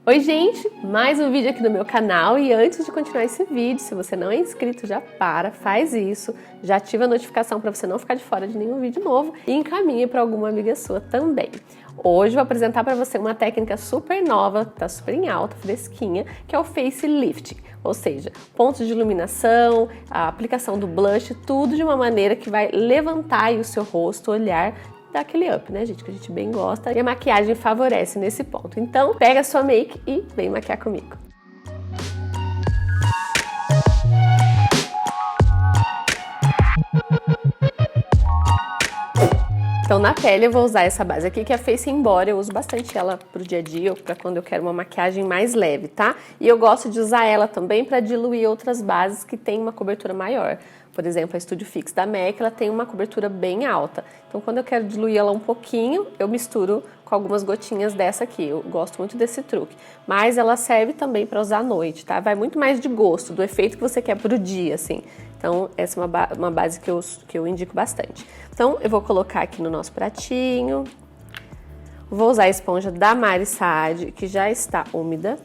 Oi gente, mais um vídeo aqui no meu canal e antes de continuar esse vídeo, se você não é inscrito, já faz isso, já ativa a notificação para você não ficar de fora de nenhum vídeo novo e encaminhe para alguma amiga sua também. Hoje eu vou apresentar para você uma técnica super nova, tá super em alta, fresquinha, que é o facelift, ou seja, pontos de iluminação, a aplicação do blush, tudo de uma maneira que vai levantar aí o seu rosto, olhar, dá aquele up, né, gente, que a gente bem gosta e a maquiagem favorece nesse ponto. Então, pega a sua make e vem maquiar comigo. Então, na pele eu vou usar essa base aqui, que é a Face Embody. Eu uso bastante ela pro dia a dia, ou pra quando eu quero uma maquiagem mais leve, tá? E eu gosto de usar ela também pra diluir outras bases que tem uma cobertura maior. Por exemplo, a Studio Fix da MAC, ela tem uma cobertura bem alta. Então, quando eu quero diluir ela um pouquinho, eu misturo com algumas gotinhas dessa aqui. Eu gosto muito desse truque. Mas ela serve também para usar à noite, tá? Vai muito mais de gosto, do efeito que você quer pro dia, assim. Então, essa é uma base que eu indico bastante. Então, eu vou colocar aqui no nosso pratinho. Vou usar a esponja da Mari Saad, que já está úmida.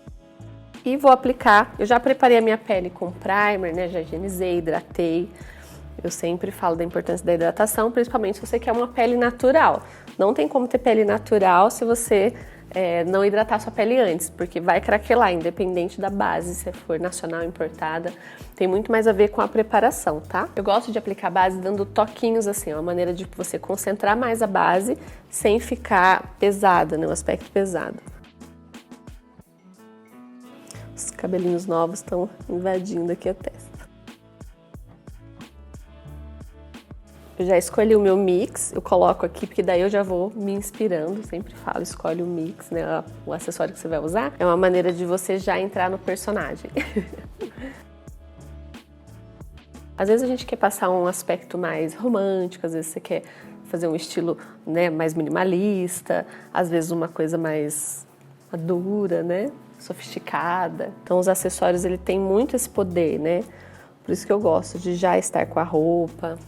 E vou aplicar, eu já preparei a minha pele com primer, né, já higienizei, hidratei. Eu sempre falo da importância da hidratação, principalmente se você quer uma pele natural. Não tem como ter pele natural se você não hidratar sua pele antes, porque vai craquelar, independente da base, se for nacional ou importada. Tem muito mais a ver com a preparação, tá? Eu gosto de aplicar a base dando toquinhos assim, é uma maneira de você concentrar mais a base sem ficar pesada, né, um aspecto pesado. Os cabelinhos novos estão invadindo aqui a testa. Eu já escolhi o meu mix, eu coloco aqui porque daí eu já vou me inspirando, sempre falo, escolhe o mix, né, o acessório que você vai usar. É uma maneira de você já entrar no personagem. Às vezes a gente quer passar um aspecto mais romântico, às vezes você quer fazer um estilo, né, mais minimalista, às vezes uma coisa mais madura, né, sofisticada. Então os acessórios, ele tem muito esse poder, né? Por isso que eu gosto de já estar com a roupa.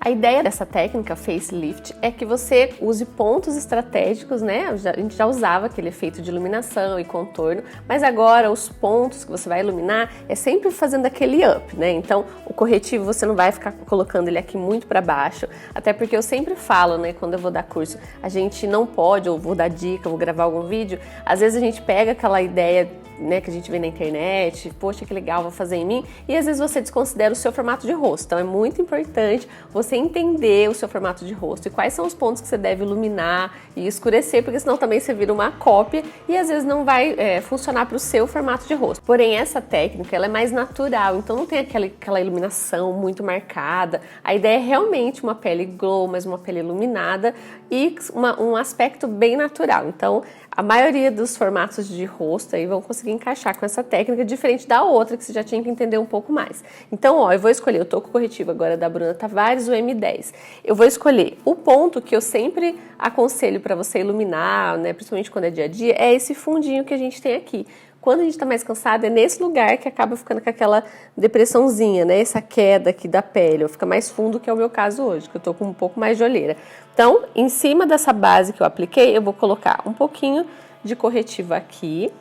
A ideia dessa técnica facelift é que você use pontos estratégicos, né? A gente já usava aquele efeito de iluminação e contorno, mas agora os pontos que você vai iluminar é sempre fazendo aquele up, né? Então, o corretivo você não vai ficar colocando ele aqui muito para baixo, até porque eu sempre falo, né, quando eu vou dar curso, a gente não pode, ou vou dar dica, vou gravar algum vídeo, às vezes a gente pega aquela ideia, né, que a gente vê na internet, poxa, que legal, vou fazer em mim, e às vezes você desconsidera o seu formato de rosto. Então é muito importante você entender o seu formato de rosto e quais são os pontos que você deve iluminar e escurecer, porque senão também você vira uma cópia e às vezes não vai funcionar para o seu formato de rosto. Porém, essa técnica, ela é mais natural, então não tem aquela iluminação muito marcada. A ideia é realmente uma pele glow, mas uma pele iluminada e um aspecto bem natural. Então, a maioria dos formatos de rosto aí vão conseguir encaixar com essa técnica, diferente da outra, que você já tinha que entender um pouco mais. Então, ó, eu vou escolher, eu tô com o corretivo agora da Bruna Tavares, o M10. Eu vou escolher o ponto que eu sempre aconselho para você iluminar, né, principalmente quando é dia a dia, é esse fundinho que a gente tem aqui. Quando a gente tá mais cansado, é nesse lugar que acaba ficando com aquela depressãozinha, né? Essa queda aqui da pele, ou fica mais fundo, que é o meu caso hoje, que eu tô com um pouco mais de olheira. Então, em cima dessa base que eu apliquei, eu vou colocar um pouquinho de corretivo aqui.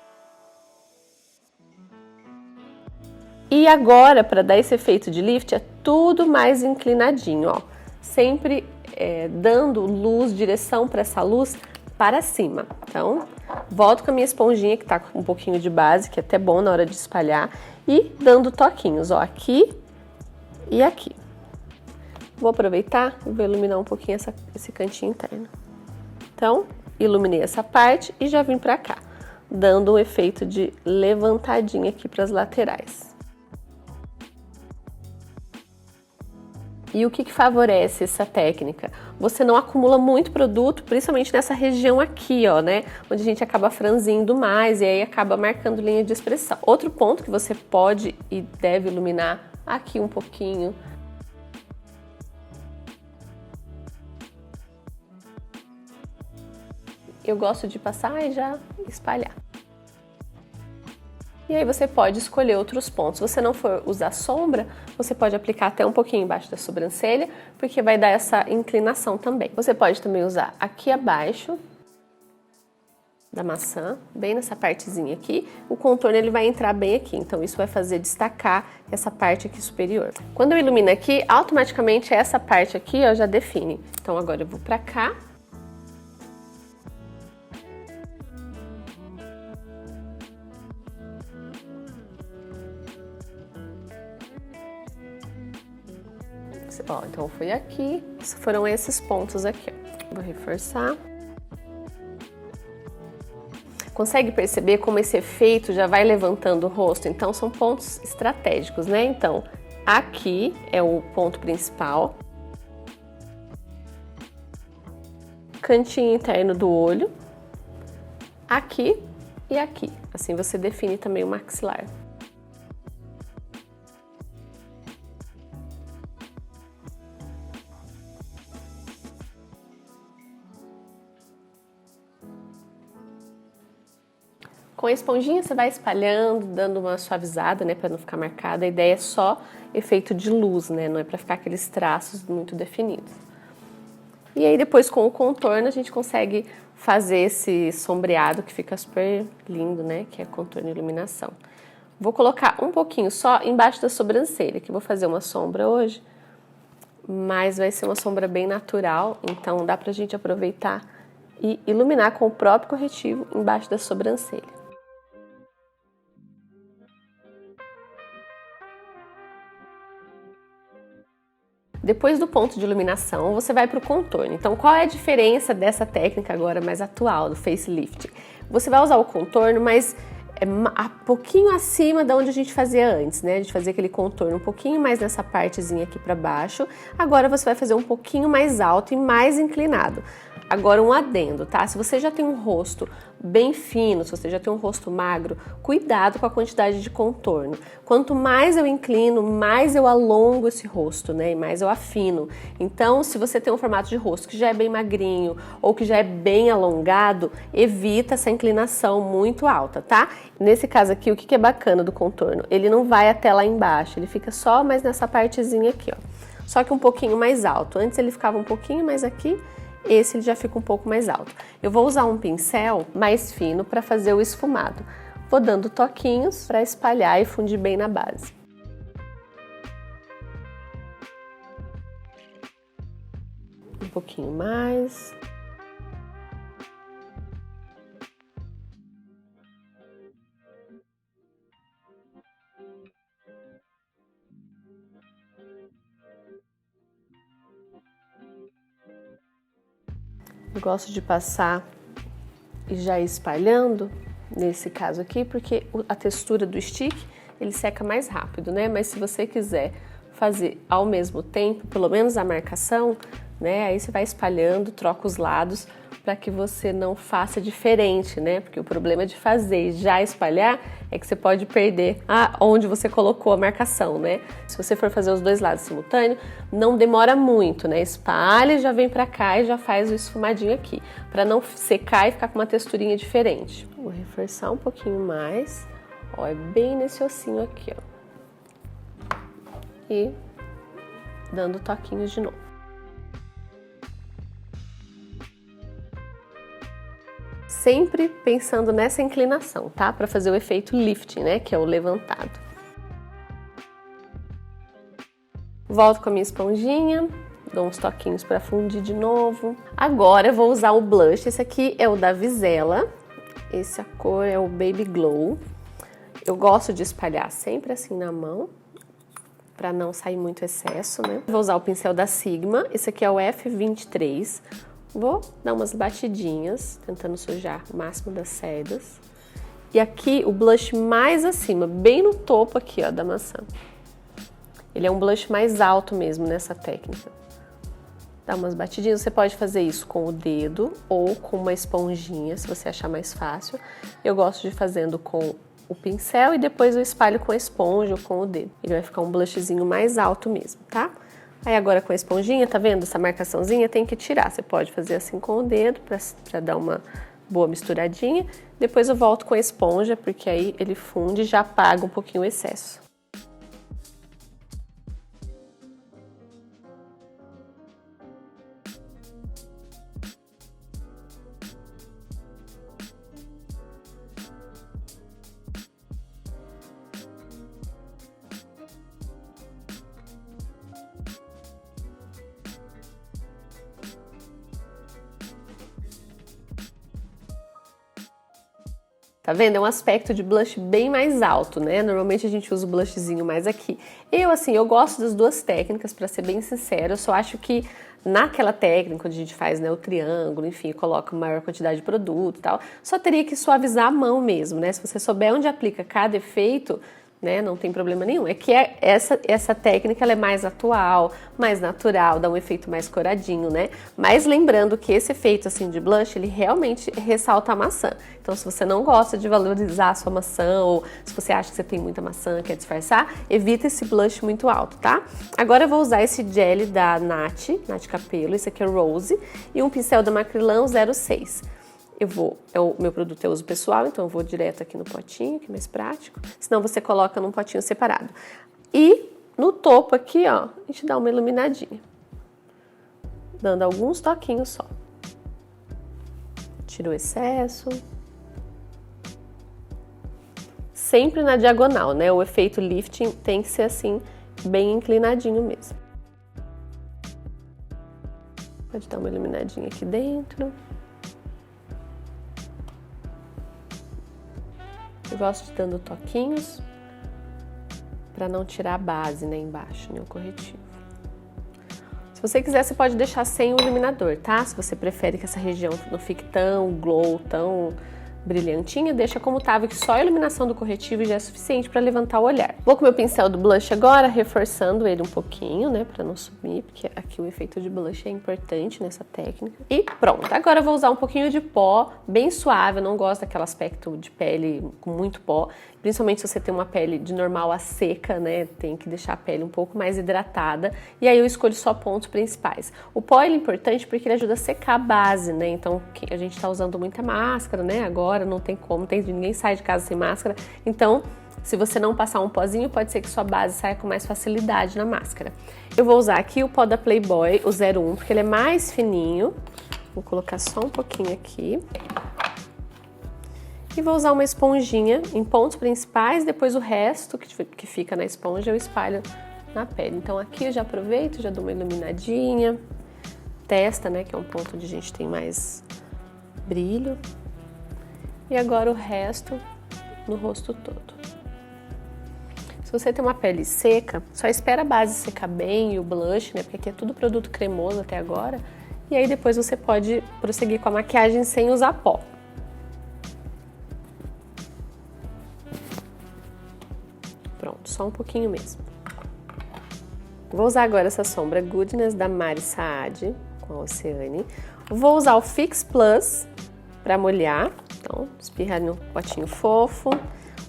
E agora, para dar esse efeito de lift, é tudo mais inclinadinho, ó. Sempre dando luz, direção para essa luz para cima. Então, volto com a minha esponjinha que tá com um pouquinho de base, que é até bom na hora de espalhar, e dando toquinhos, ó, aqui e aqui. Vou aproveitar e vou iluminar um pouquinho esse cantinho interno. Então, iluminei essa parte e já vim pra cá, dando um efeito de levantadinha aqui para as laterais. E o que favorece essa técnica? Você não acumula muito produto, principalmente nessa região aqui, ó, né? Onde a gente acaba franzindo mais e aí acaba marcando linha de expressão. Outro ponto que você pode e deve iluminar aqui um pouquinho. Eu gosto de passar e já espalhar. E aí você pode escolher outros pontos. Se você não for usar sombra, você pode aplicar até um pouquinho embaixo da sobrancelha, porque vai dar essa inclinação também. Você pode também usar aqui abaixo da maçã, bem nessa partezinha aqui. O contorno ele vai entrar bem aqui, então isso vai fazer destacar essa parte aqui superior. Quando eu ilumino aqui, automaticamente essa parte aqui ó, já define. Então agora eu vou pra cá. Ó, então foi aqui, foram esses pontos aqui, ó. Vou reforçar. Consegue perceber como esse efeito já vai levantando o rosto? Então são pontos estratégicos, né? Então, aqui é o ponto principal. Cantinho interno do olho. Aqui e aqui. Assim você define também o maxilar. Com a esponjinha você vai espalhando, dando uma suavizada, né, para não ficar marcada. A ideia é só efeito de luz, né, não é para ficar aqueles traços muito definidos. E aí depois com o contorno a gente consegue fazer esse sombreado que fica super lindo, né, que é contorno e iluminação. Vou colocar um pouquinho só embaixo da sobrancelha, que vou fazer uma sombra hoje, mas vai ser uma sombra bem natural, então dá pra gente aproveitar e iluminar com o próprio corretivo embaixo da sobrancelha. Depois do ponto de iluminação, você vai para o contorno. Então, qual é a diferença dessa técnica agora mais atual, do facelift? Você vai usar o contorno, mas pouquinho acima da onde a gente fazia antes, né? A gente fazia aquele contorno um pouquinho mais nessa partezinha aqui para baixo. Agora você vai fazer um pouquinho mais alto e mais inclinado. Agora um adendo, tá? Se você já tem um rosto bem fino, se você já tem um rosto magro, cuidado com a quantidade de contorno. Quanto mais eu inclino, mais eu alongo esse rosto, né? E mais eu afino. Então, se você tem um formato de rosto que já é bem magrinho ou que já é bem alongado, evita essa inclinação muito alta, tá? Nesse caso aqui, o que é bacana do contorno? Ele não vai até lá embaixo, ele fica só mais nessa partezinha aqui, ó. Só que um pouquinho mais alto. Antes ele ficava um pouquinho mais aqui, esse ele já fica um pouco mais alto. Eu vou usar um pincel mais fino para fazer o esfumado. Vou dando toquinhos para espalhar e fundir bem na base. Um pouquinho mais. Eu gosto de passar e já ir espalhando, nesse caso aqui, porque a textura do stick, ele seca mais rápido, né? Mas se você quiser fazer ao mesmo tempo, pelo menos a marcação, né? Aí você vai espalhando, troca os lados, para que você não faça diferente, né? Porque o problema de fazer e já espalhar é que você pode perder onde você colocou a marcação, né? Se você for fazer os dois lados simultâneo, não demora muito, né? Espalha, já vem pra cá e já faz o esfumadinho aqui, para não secar e ficar com uma texturinha diferente. Vou reforçar um pouquinho mais, ó, é bem nesse ossinho aqui, ó. E dando toquinhos de novo. Sempre pensando nessa inclinação, tá? Para fazer o efeito lifting, né? Que é o levantado. Volto com a minha esponjinha, dou uns toquinhos para fundir de novo. Agora eu vou usar o blush. Esse aqui é o da Vizela. Essa cor é o Baby Glow. Eu gosto de espalhar sempre assim na mão, para não sair muito excesso, né? Vou usar o pincel da Sigma. Esse aqui é o F23. Vou dar umas batidinhas, tentando sujar o máximo das cerdas. E aqui o blush mais acima, bem no topo aqui, ó, da maçã. Ele é um blush mais alto mesmo nessa técnica. Dá umas batidinhas, você pode fazer isso com o dedo ou com uma esponjinha, se você achar mais fácil. Eu gosto de ir fazendo com o pincel e depois eu espalho com a esponja ou com o dedo. Ele vai ficar um blushzinho mais alto mesmo, tá? Aí agora com a esponjinha, tá vendo? Essa marcaçãozinha tem que tirar. Você pode fazer assim com o dedo pra dar uma boa misturadinha. Depois eu volto com a esponja, porque aí ele funde e já apaga um pouquinho o excesso. Tá vendo? É um aspecto de blush bem mais alto, né? Normalmente a gente usa o blushzinho mais aqui. Eu gosto das duas técnicas, pra ser bem sincera. Eu só acho que naquela técnica onde a gente faz, né, o triângulo, enfim, coloca maior quantidade de produto e tal, só teria que suavizar a mão mesmo, né? Se você souber onde aplica cada efeito, né, não tem problema nenhum. É que essa técnica ela é mais atual, mais natural, dá um efeito mais coradinho, né? Mas lembrando que esse efeito assim de blush, ele realmente ressalta a maçã. Então, se você não gosta de valorizar a sua maçã ou se você acha que você tem muita maçã, quer disfarçar, evita esse blush muito alto, tá? Agora eu vou usar esse gel da Nath Capello, esse aqui é Rose, e um pincel da Macrylan 06. O meu produto eu uso pessoal, então eu vou direto aqui no potinho, que é mais prático. Senão você coloca num potinho separado. E no topo aqui, ó, a gente dá uma iluminadinha. Dando alguns toquinhos só. Tira o excesso. Sempre na diagonal, né? O efeito lifting tem que ser assim, bem inclinadinho mesmo. Pode dar uma iluminadinha aqui dentro. Eu gosto de dando toquinhos para não tirar a base, né, embaixo, né, o corretivo. Se você quiser, você pode deixar sem o iluminador, tá? Se você prefere que essa região não fique tão glow, tão brilhantinha, deixa como tava, que só a iluminação do corretivo já é suficiente para levantar o olhar. Vou com o meu pincel do blush agora, reforçando ele um pouquinho, né, para não sumir, porque aqui o efeito de blush é importante nessa técnica. E pronto, agora eu vou usar um pouquinho de pó, bem suave, eu não gosto daquele aspecto de pele com muito pó, principalmente se você tem uma pele de normal a seca, né, tem que deixar a pele um pouco mais hidratada, e aí eu escolho só pontos principais. O pó ele é importante porque ele ajuda a secar a base, né, então a gente tá usando muita máscara, né, agora não tem como, ninguém sai de casa sem máscara, então se você não passar um pozinho, pode ser que sua base saia com mais facilidade na máscara. Eu vou usar aqui o pó da Playboy, o 01, porque ele é mais fininho, vou colocar só um pouquinho aqui. E vou usar uma esponjinha em pontos principais, depois o resto que fica na esponja eu espalho na pele. Então aqui eu já aproveito, já dou uma iluminadinha, testa, né, que é um ponto onde a gente tem mais brilho. E agora o resto no rosto todo. Se você tem uma pele seca, só espera a base secar bem e o blush, né, porque aqui é tudo produto cremoso até agora. E aí depois você pode prosseguir com a maquiagem sem usar pó. Pronto, só um pouquinho mesmo. Vou usar agora essa sombra Goodness da Mari Saad, com a Oceane. Vou usar o Fix Plus para molhar. Então, espirrar no potinho fofo,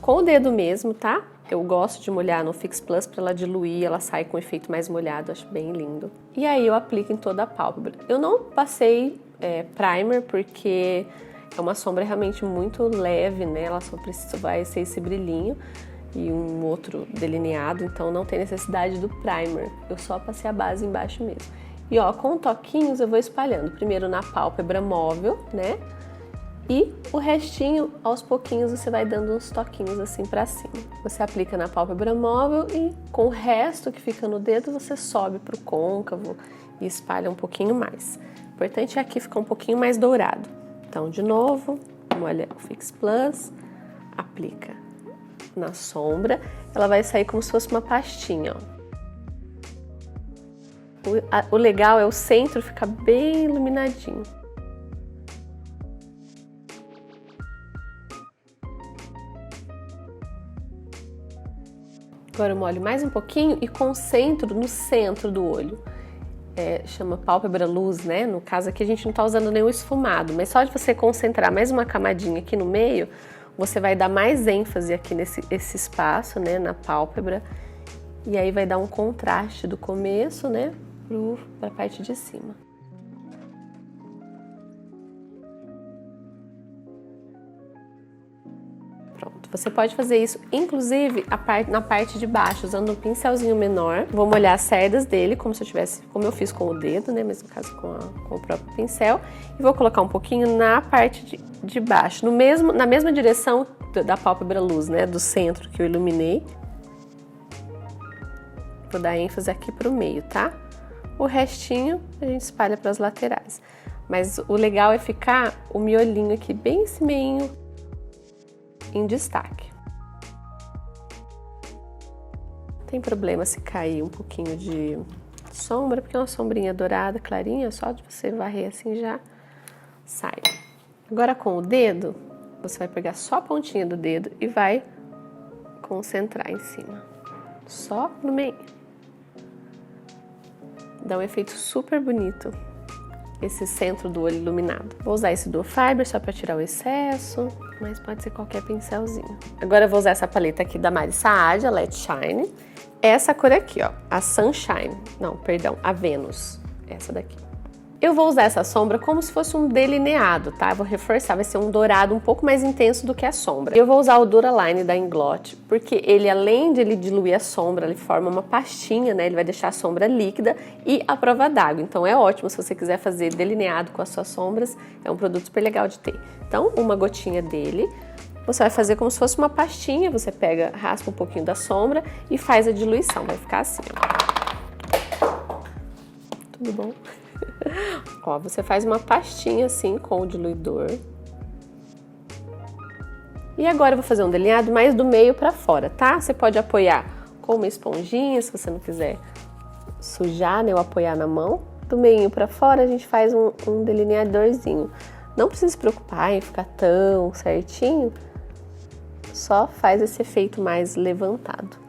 com o dedo mesmo, tá? Eu gosto de molhar no Fix Plus para ela diluir, ela sai com um efeito mais molhado, acho bem lindo. E aí eu aplico em toda a pálpebra. Eu não passei primer porque é uma sombra realmente muito leve, né? Ela só vai ser esse brilhinho e um outro delineado, então não tem necessidade do primer. Eu só passei a base embaixo mesmo. E ó, com toquinhos eu vou espalhando. Primeiro na pálpebra móvel, né? E o restinho, aos pouquinhos, você vai dando uns toquinhos assim pra cima. Você aplica na pálpebra móvel e com o resto que fica no dedo, você sobe pro côncavo e espalha um pouquinho mais. O importante é aqui ficar um pouquinho mais dourado. Então, de novo, molha o Fix Plus, aplica na sombra. Ela vai sair como se fosse uma pastinha, ó. O legal é o centro ficar bem iluminadinho. Agora eu molho mais um pouquinho e concentro no centro do olho. Chama pálpebra luz, né? No caso aqui a gente não tá usando nenhum esfumado, mas só de você concentrar mais uma camadinha aqui no meio, você vai dar mais ênfase aqui nesse espaço, né? Na pálpebra. E aí vai dar um contraste do começo, né? Pra parte de cima. Pronto, você pode fazer isso, inclusive, na parte de baixo, usando um pincelzinho menor. Vou molhar as cerdas dele, como se eu tivesse, como eu fiz com o dedo, né? Mas no caso com o próprio pincel. E vou colocar um pouquinho na parte de baixo, na mesma direção da pálpebra luz, né? Do centro que eu iluminei. Vou dar ênfase aqui pro meio, tá? O restinho a gente espalha para as laterais. Mas o legal é ficar o miolinho aqui bem esse meinho em destaque. Não tem problema se cair um pouquinho de sombra, porque é uma sombrinha dourada, clarinha, só de você varrer assim já sai. Agora com o dedo, você vai pegar só a pontinha do dedo e vai concentrar em cima. Só no meio. Dá um efeito super bonito. Esse centro do olho iluminado. Vou usar esse Duo Fiber só para tirar o excesso, mas pode ser qualquer pincelzinho. Agora eu vou usar essa paleta aqui da Mari Saad, a Let Shine. Essa cor aqui, ó, a Sunshine. Não, perdão, a Venus. Essa daqui. Eu vou usar essa sombra como se fosse um delineado, tá? Eu vou reforçar, vai ser um dourado um pouco mais intenso do que a sombra. Eu vou usar o Duraline da Inglot, porque ele, além de ele diluir a sombra, ele forma uma pastinha, né? Ele vai deixar a sombra líquida e à prova d'água. Então é ótimo se você quiser fazer delineado com as suas sombras, é um produto super legal de ter. Então, uma gotinha dele, você vai fazer como se fosse uma pastinha, você pega, raspa um pouquinho da sombra e faz a diluição, vai ficar assim, ó. Tudo bom? Ó, você faz uma pastinha assim com o diluidor. E agora eu vou fazer um delineado mais do meio pra fora, tá? Você pode apoiar com uma esponjinha, se você não quiser sujar, né, ou apoiar na mão. Do meio pra fora a gente faz um delineadorzinho. Não precisa se preocupar em ficar tão certinho, só faz esse efeito mais levantado.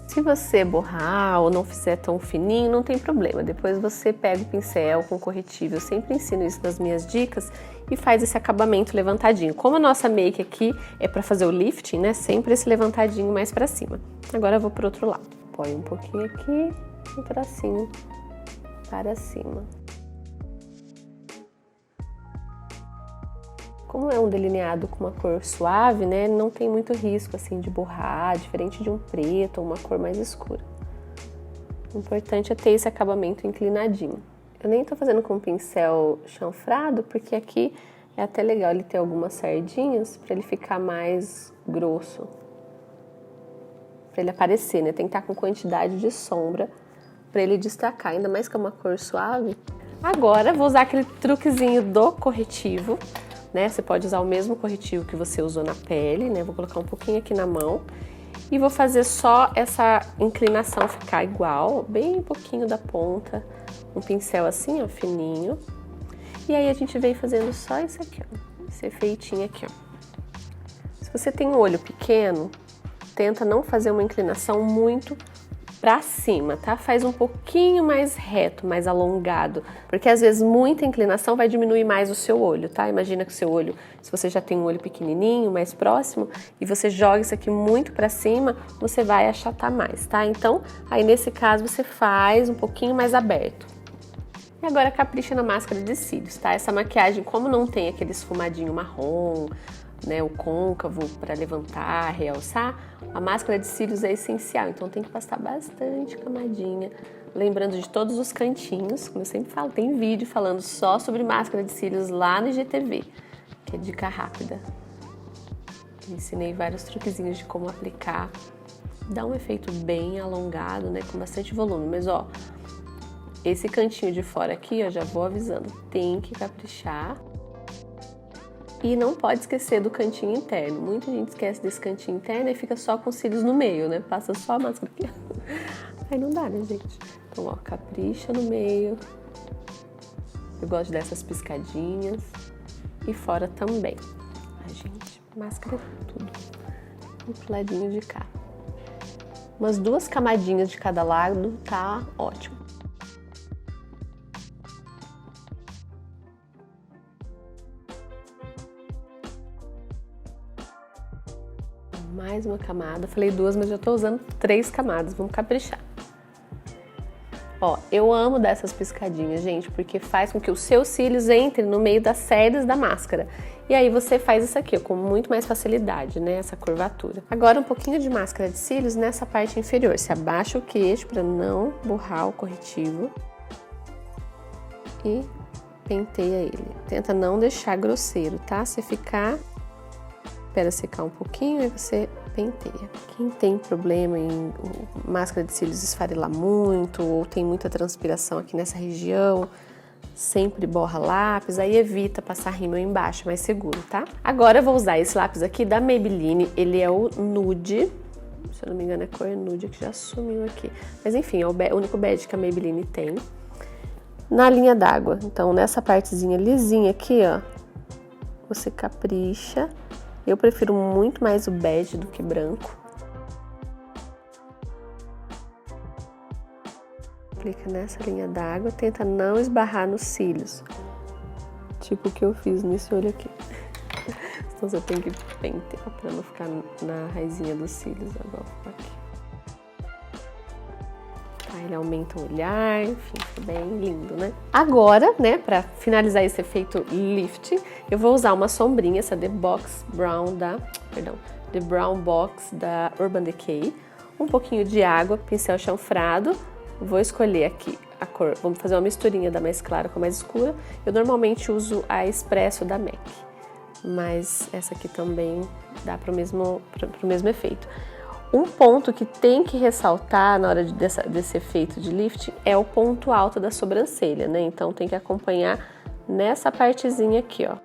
Se você borrar ou não fizer tão fininho, não tem problema. Depois você pega o pincel com corretivo. Eu sempre ensino isso nas minhas dicas e faz esse acabamento levantadinho. Como a nossa make aqui é para fazer o lifting, né? Sempre esse levantadinho mais para cima. Agora eu vou pro outro lado. Põe um pouquinho aqui, um tracinho para cima. Como é um delineado com uma cor suave, né, não tem muito risco assim de borrar, diferente de um preto ou uma cor mais escura. O importante é ter esse acabamento inclinadinho. Eu nem tô fazendo com pincel chanfrado, porque aqui é até legal ele ter algumas sardinhas para ele ficar mais grosso. Para ele aparecer, né, tem que estar com quantidade de sombra para ele destacar, ainda mais que é uma cor suave. Agora vou usar aquele truquezinho do corretivo. Né? Você pode usar o mesmo corretivo que você usou na pele, né? Vou colocar um pouquinho aqui na mão e vou fazer só essa inclinação ficar igual, bem pouquinho da ponta, um pincel assim, ó, fininho. E aí a gente vem fazendo só isso aqui, ó, esse efeitinho aqui, ó. Se você tem um olho pequeno, tenta não fazer uma inclinação muito pra cima, tá? Faz um pouquinho mais reto, mais alongado, porque às vezes muita inclinação vai diminuir mais o seu olho, tá? Imagina que o seu olho, se você já tem um olho pequenininho, mais próximo, e você joga isso aqui muito pra cima, você vai achatar mais, tá? Então, aí nesse caso você faz um pouquinho mais aberto. E agora capricha na máscara de cílios, tá? Essa maquiagem, como não tem aquele esfumadinho marrom, né, o côncavo para levantar, realçar, a máscara de cílios é essencial, então tem que passar bastante camadinha, lembrando de todos os cantinhos, como eu sempre falo, tem vídeo falando só sobre máscara de cílios lá no IGTV, que é dica rápida. Eu ensinei vários truquezinhos de como aplicar, dá um efeito bem alongado, né, com bastante volume, mas ó, esse cantinho de fora aqui, ó, já vou avisando, tem que caprichar. E não pode esquecer do cantinho interno. Muita gente esquece desse cantinho interno e fica só com os cílios no meio, né? Passa só a máscara aqui. Aí não dá, né, gente? Então, ó, capricha no meio. Eu gosto dessas piscadinhas. E fora também. Ai, gente, máscara é tudo. E pro ladinho de cá. Umas 2 camadinhas de cada lado, tá ótimo. Mais uma camada, falei 2, mas já tô usando 3 camadas, vamos caprichar. Ó, eu amo dessas piscadinhas, gente, porque faz com que os seus cílios entrem no meio das cerdas da máscara. E aí você faz isso aqui, ó, com muito mais facilidade, né, essa curvatura. Agora um pouquinho de máscara de cílios nessa parte inferior. Você abaixa o queixo para não borrar o corretivo. E penteia ele. Tenta não deixar grosseiro, tá? Se ficar, espera secar um pouquinho e você penteia. Quem tem problema em máscara de cílios esfarelar muito ou tem muita transpiração aqui nessa região, sempre borra lápis, aí evita passar rímel embaixo, é mais seguro, tá? Agora eu vou usar esse lápis aqui da Maybelline, ele é o Nude, se eu não me engano é cor Nude, que já sumiu aqui. Mas enfim, é o único bege que a Maybelline tem. Na linha d'água, então nessa partezinha lisinha aqui, ó, você capricha. Eu prefiro muito mais o bege do que branco. Aplica nessa linha d'água, tenta não esbarrar nos cílios. Tipo o que eu fiz nesse olho aqui. Então você tem que pentear pra não ficar na raizinha dos cílios. Agora aqui. Tá, ele aumenta o olhar, enfim, fica bem lindo, né? Agora, né, pra finalizar esse efeito lift, eu vou usar uma sombrinha, essa The Brown Box da Urban Decay. Um pouquinho de água, pincel chanfrado. Vou escolher aqui a cor, vamos fazer uma misturinha da mais clara com a mais escura. Eu normalmente uso a Espresso da MAC, mas essa aqui também dá para o mesmo efeito. Um ponto que tem que ressaltar na hora desse efeito de lift é o ponto alto da sobrancelha, né? Então tem que acompanhar nessa partezinha aqui, ó.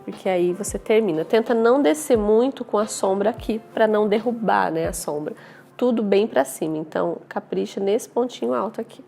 Porque aí você termina. Tenta não descer muito com a sombra aqui para não derrubar, né, a sombra. Tudo bem pra cima, então capricha nesse pontinho alto aqui.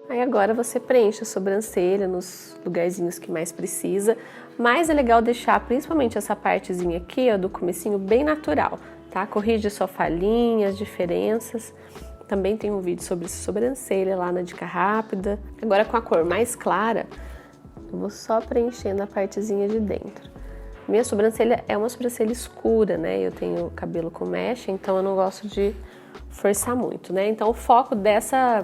Aí agora você preenche a sobrancelha nos lugarzinhos que mais precisa, mas é legal deixar principalmente essa partezinha aqui, ó, do comecinho bem natural. Tá? Corrige sua falhinha, as diferenças. Também tem um vídeo sobre sobrancelha lá na Dica Rápida. Agora com a cor mais clara, eu vou só preenchendo a partezinha de dentro. Minha sobrancelha é uma sobrancelha escura, né? Eu tenho cabelo com mecha, então eu não gosto de forçar muito, né? Então o foco dessa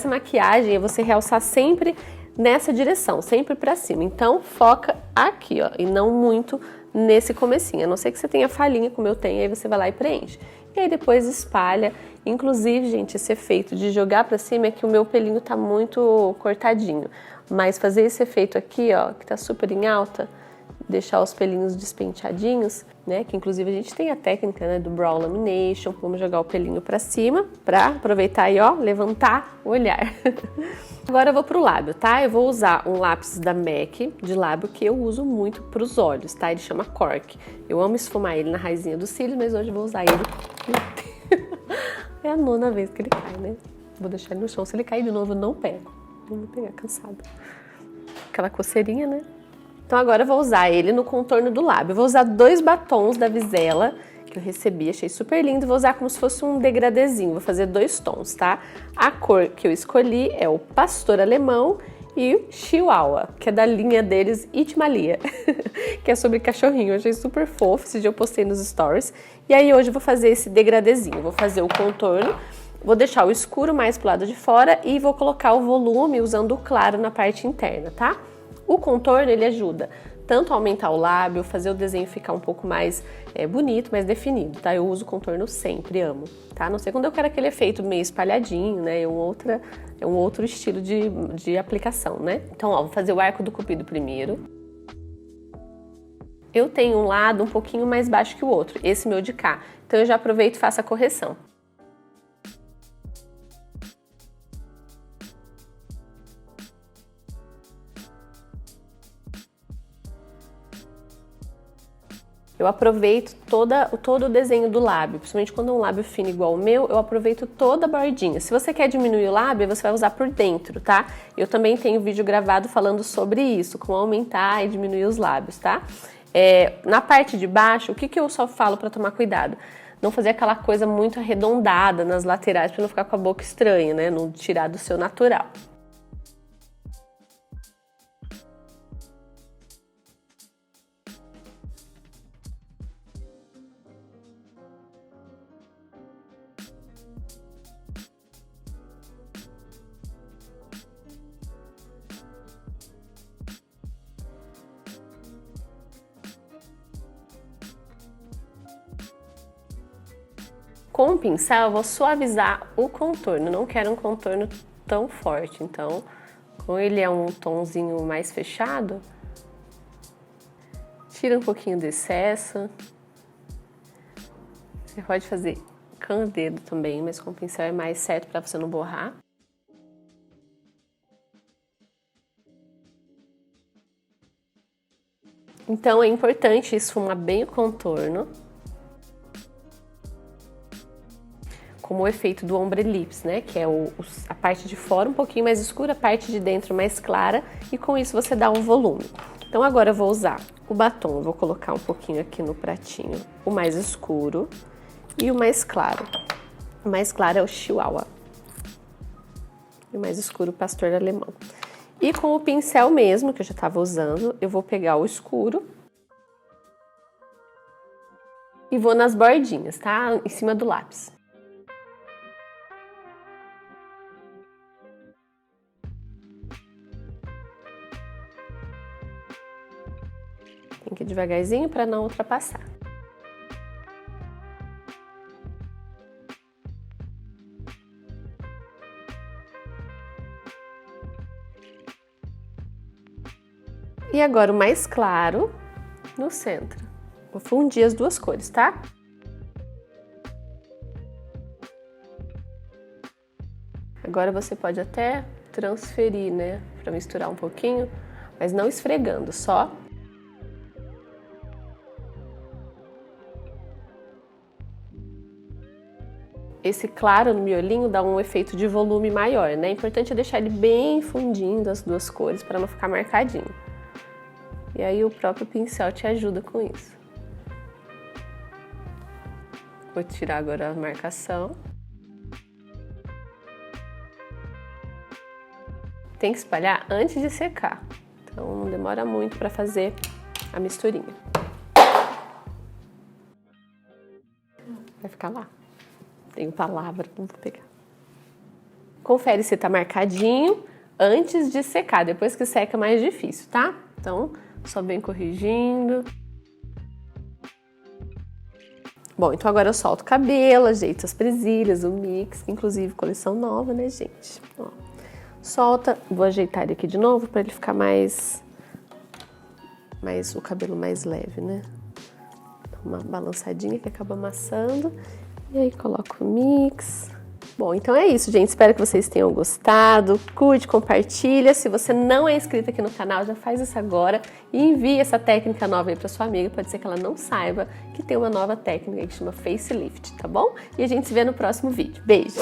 maquiagem é você realçar sempre nessa direção, sempre pra cima. Então foca aqui, ó, e não muito nesse comecinho, a não ser que você tenha falhinha como eu tenho, aí você vai lá e preenche. E aí depois espalha. Inclusive, gente, esse efeito de jogar pra cima é que o meu pelinho tá muito cortadinho. Mas fazer esse efeito aqui, ó, que tá super em alta, deixar os pelinhos despenteadinhos, né? Que inclusive a gente tem a técnica, né, do Brow Lamination. Vamos jogar o pelinho pra cima, pra aproveitar e, ó, levantar o olhar. Agora eu vou pro lábio, tá? Eu vou usar um lápis da MAC de lábio que eu uso muito pros olhos, tá? Ele chama Cork. Eu amo esfumar ele na raizinha dos cílios, mas hoje eu vou usar ele. É a 9ª vez que ele cai, né? Vou deixar ele no chão. Se ele cair de novo, eu não pego. Eu vou pegar cansado. Aquela coceirinha, né? Então agora eu vou usar ele no contorno do lábio. Eu vou usar 2 batons da Visela que eu recebi, achei super lindo. Vou usar como se fosse um degradêzinho, vou fazer 2 tons, tá? A cor que eu escolhi é o Pastor Alemão e o Chihuahua, que é da linha deles Itmalia, que é sobre cachorrinho. Eu achei super fofo, esse dia eu postei nos stories. E aí hoje eu vou fazer esse degradêzinho, vou fazer o contorno, vou deixar o escuro mais pro lado de fora e vou colocar o volume usando o claro na parte interna, tá? O contorno, ele ajuda tanto a aumentar o lábio, fazer o desenho ficar um pouco mais bonito, mais definido, tá? Eu uso contorno sempre, amo, tá? A não sei quando eu quero aquele efeito meio espalhadinho, né? É um outro estilo de aplicação, né? Então, ó, vou fazer o arco do cupido primeiro. Eu tenho um lado um pouquinho mais baixo que o outro, esse meu de cá. Então, eu já aproveito e faço a correção. Eu aproveito todo o desenho do lábio, principalmente quando é um lábio fino igual o meu, eu aproveito toda a bordinha. Se você quer diminuir o lábio, você vai usar por dentro, tá? Eu também tenho vídeo gravado falando sobre isso, como aumentar e diminuir os lábios, tá? Na parte de baixo, o que eu só falo para tomar cuidado? não fazer aquela coisa muito arredondada nas laterais para não ficar com a boca estranha, né? Não tirar do seu natural. Com o pincel eu vou suavizar o contorno, não quero um contorno tão forte, então, como ele é um tonzinho mais fechado, tira um pouquinho do excesso. Você pode fazer com o dedo também, mas com o pincel é mais certo para você não borrar. Então é importante esfumar bem o contorno, como o efeito do ombre lips, né? Que é a parte de fora um pouquinho mais escura, a parte de dentro mais clara, e com isso você dá um volume. Então agora eu vou usar o batom, eu vou colocar um pouquinho aqui no pratinho, o mais escuro e o mais claro. O mais claro é o Chihuahua. E o mais escuro, o pastor alemão. E com o pincel mesmo, que eu já estava usando, eu vou pegar o escuro e vou nas bordinhas, tá? Em cima do lápis. Tem que ir devagarzinho para não ultrapassar. E agora o mais claro no centro. Vou fundir as duas cores, tá? Agora você pode até transferir, né? Para misturar um pouquinho, mas não esfregando, só. Esse claro no miolinho dá um efeito de volume maior, né? É importante deixar ele bem fundindo as duas cores para não ficar marcadinho. E aí o próprio pincel te ajuda com isso. Vou tirar agora a marcação. Tem que espalhar antes de secar, então não demora muito para fazer a misturinha. Vai ficar lá. Tenho palavra, não vou pegar. Confere se tá marcadinho antes de secar, depois que seca é mais difícil, tá? Então, só vem corrigindo. Bom, então agora eu solto o cabelo, ajeito as presilhas, o mix, inclusive coleção nova, né, gente? Ó, solta, vou ajeitar ele aqui de novo para ele ficar mais o cabelo mais leve, né? Uma balançadinha que acaba amassando. E aí coloco o mix. Bom, então é isso, gente. Espero que vocês tenham gostado. Curte, compartilha. Se você não é inscrito aqui no canal, já faz isso agora e envie essa técnica nova aí para sua amiga. Pode ser que ela não saiba que tem uma nova técnica que chama facelift, tá bom? E a gente se vê no próximo vídeo. Beijo!